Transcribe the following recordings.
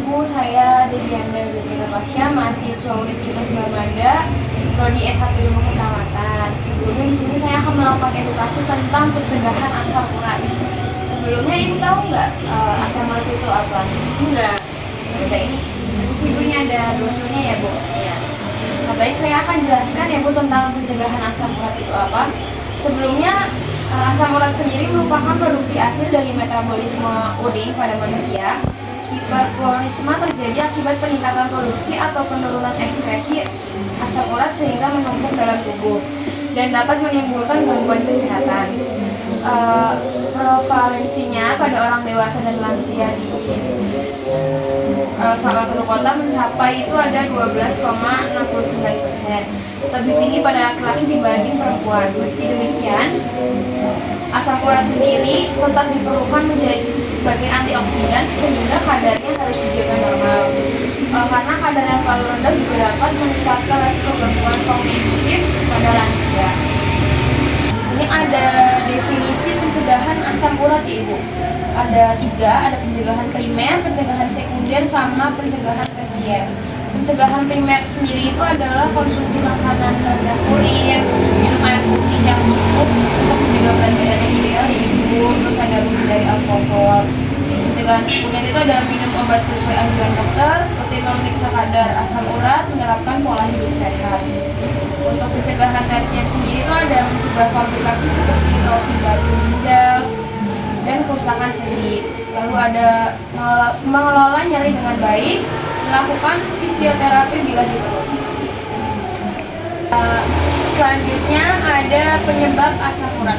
Ibu, saya Devianda Zulfira Pasha, mahasiswa Universitas Gadjah, prodi S1 Ilmu Keperawatan. Sebelumnya di sini saya akan melakukan edukasi tentang pencegahan asam urat. Sebelumnya Ibu tahu nggak asam urat itu apa? Enggak. Ada ini. Di sini ada brosurnya ya, Bu. Ya. Nah, baik, saya akan jelaskan ya, Bu, tentang pencegahan asam urat itu apa. Sebelumnya, asam urat sendiri merupakan produksi akhir dari metabolisme urin pada manusia. Hiperklorisme terjadi akibat peningkatan produksi atau penurunan ekspresi asam urat sehingga menumpuk dalam tubuh dan dapat menimbulkan gangguan kesehatan. Prevalensinya pada orang dewasa dan lansia di salah satu kota mencapai itu ada 12,69%, lebih tinggi pada laki-laki dibanding perempuan. Meski demikian, asam urat sendiri tetap diperlukan menjadi sebagai antioksidan sehingga kadarnya harus dijaga normal. Karena kadar yang terlalu rendah juga dapat meningkatkan resiko gangguan kognitif pada lansia. Di sini ada definisi pencegahan asam urat ya, Ibu. Ada 3, ada pencegahan primer, pencegahan sekunder, sama pencegahan tersier. Pencegahan primer sendiri itu adalah konsumsi makanan rendah purin, minum air putih yang cukup untuk menjaga berat badan yang ideal ya, Ibu. Terus ada menghindari alkohol. Pencegahan sekunder itu ada minum obat sesuai anjuran dokter, rutin memeriksa kadar asam urat, menerapkan pola hidup sehat. Untuk pencegahan tersier sendiri itu ada mencegah komplikasi seperti atrofi batu ginjal dan kerusakan sendi. Lalu ada mengelola nyeri dengan baik, melakukan fisioterapi bila diperlukan. Selanjutnya ada penyebab asam urat,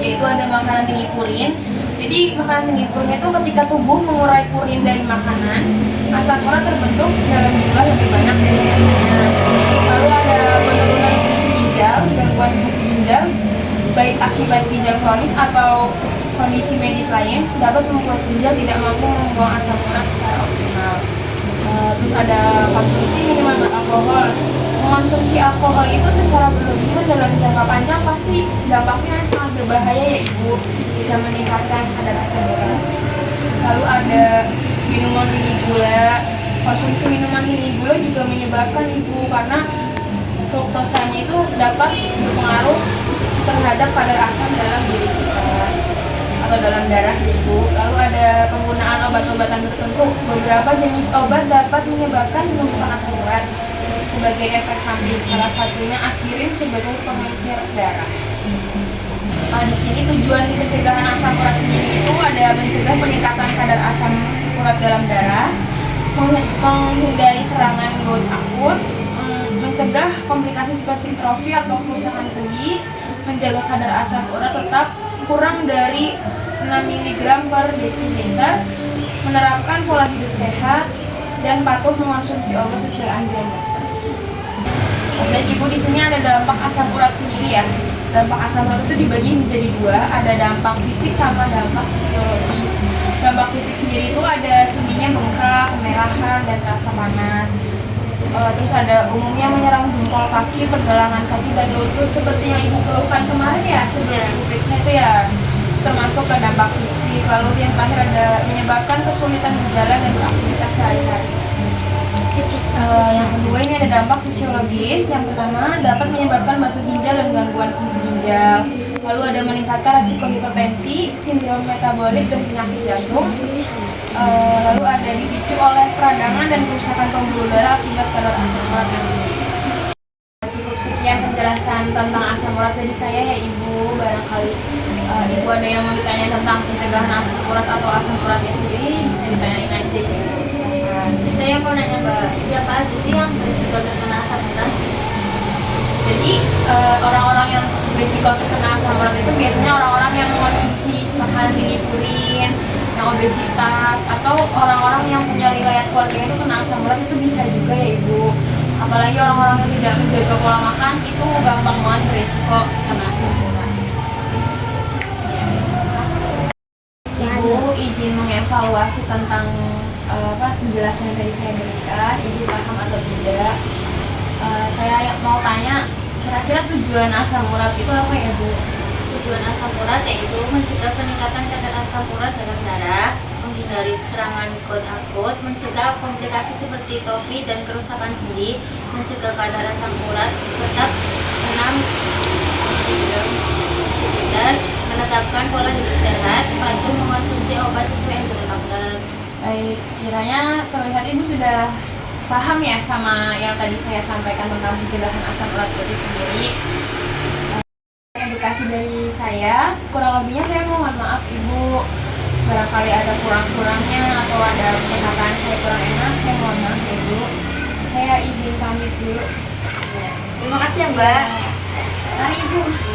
yaitu ada makanan tinggi purin. Jadi makanan tinggi purin itu ketika tubuh mengurai purin dari makanan, asam urat terbentuk dalam jumlah lebih banyak dari biasanya. Lalu ada penurunan fungsi ginjal, gangguan fungsi ginjal, baik akibat ginjal kronis atau kondisi medis lain dapat membuat ginjal tidak mampu membuang asam urat secara optimal. Terus ada konsumsi minuman beralkohol. Mengonsumsi alkohol itu secara berlebihan dalam jangka panjang pasti dampaknya sangat berbahaya ya, Ibu. Bisa meningkatkan kadar asam urat. Lalu ada minuman tinggi gula. Konsumsi minuman tinggi gula juga menyebabkan, Ibu, karena fruktosanya itu dapat berpengaruh terhadap kadar asam dalam diri kita atau dalam darah, Ibu. Lalu ada penggunaan obat-obatan tertentu. Beberapa jenis obat dapat menyebabkan penumpukan asam urat sebagai efek samping. Salah satunya aspirin sebagai pengencer darah. Di sini tujuan pencegahan asam urat sendiri itu ada mencegah peningkatan kadar asam urat dalam darah, menghindari serangan gout akut, mencegah komplikasi seperti atrofi atau kerusakan sendi, menjaga kadar asam urat tetap kurang dari 6 mg per desiliter, menerapkan pola hidup sehat, dan patuh mengonsumsi obat sesuai anjuran dokter. Dan Ibu, di sini ada dampak asam urat sendiri ya. Dampak asam urat itu dibagi menjadi 2, ada dampak fisik sama dampak fisiologis. Dampak fisik sendiri itu ada sendinya bengkak, kemerahan, dan rasa panas. Terus ada umumnya menyerang jempol kaki, pergelangan kaki, dan lutut seperti yang Ibu keluhkan kemarin ya sebelum Ibu periksa itu ya, termasuk ke dampak fisik. Lalu yang terakhir ada menyebabkan kesulitan berjalan dan beraktivitas sehari-hari. Yang kedua ini ada dampak fisiologis. Yang pertama dapat menyebabkan batu ginjal dan gangguan fungsi ginjal. Lalu ada meningkatkan risiko hipertensi, sindrom metabolik, dan penyakit jantung. Lalu ada dipicu oleh peradangan dan kerusakan pembuluh darah akibat kadar asam urat yang tinggi. Cukup sekian penjelasan tentang asam urat dari saya ya, Ibu. Barangkali Ibu ada yang mau ditanya tentang pencegahan asam urat atau asam uratnya sendiri, bisa ditanyain aja, Ibu. Saya mau nanya, Mbak, siapa aja sih yang berisiko terkena asam urat? Jadi orang-orang yang berisiko terkena asam urat itu biasanya orang-orang yang mengonsumsi makanan tinggi purin, yang obesitas, atau orang-orang yang punya riwayat keluarga itu kena asam urat itu bisa juga ya, Ibu. Apalagi orang-orang yang tidak menjaga pola makan itu gampang banget berisiko kena asam urat. Ibu izin mengevaluasi tentang penjelasan yang tadi saya berikan, Ibu paham atau tidak? Saya mau tanya, kira-kira tujuan asam urat itu apa ya, Bu? Tujuan asam urat yaitu mencegah peningkatan kadar asam urat dalam darah, menghindari serangan akut, mencegah komplikasi seperti TOFI dan kerusakan sendi, mencegah kadar asam urat, tetap 6 mg/l, menetapkan pola hidup sehat, patuh mengonsumsi obat sesuai anjuran dokter. Baik, sekiranya terlihat Ibu sudah paham ya sama yang tadi saya sampaikan tentang pencegahan asam urat itu sendiri. Edukasi dari saya, kurang lebihnya saya mohon maaf Ibu, barangkali ada kurang-kurangnya atau ada perkataan saya kurang enak, saya mohon maaf ya Ibu. Saya izin pamit dulu. Terima kasih ya Mbak. Mari Ibu.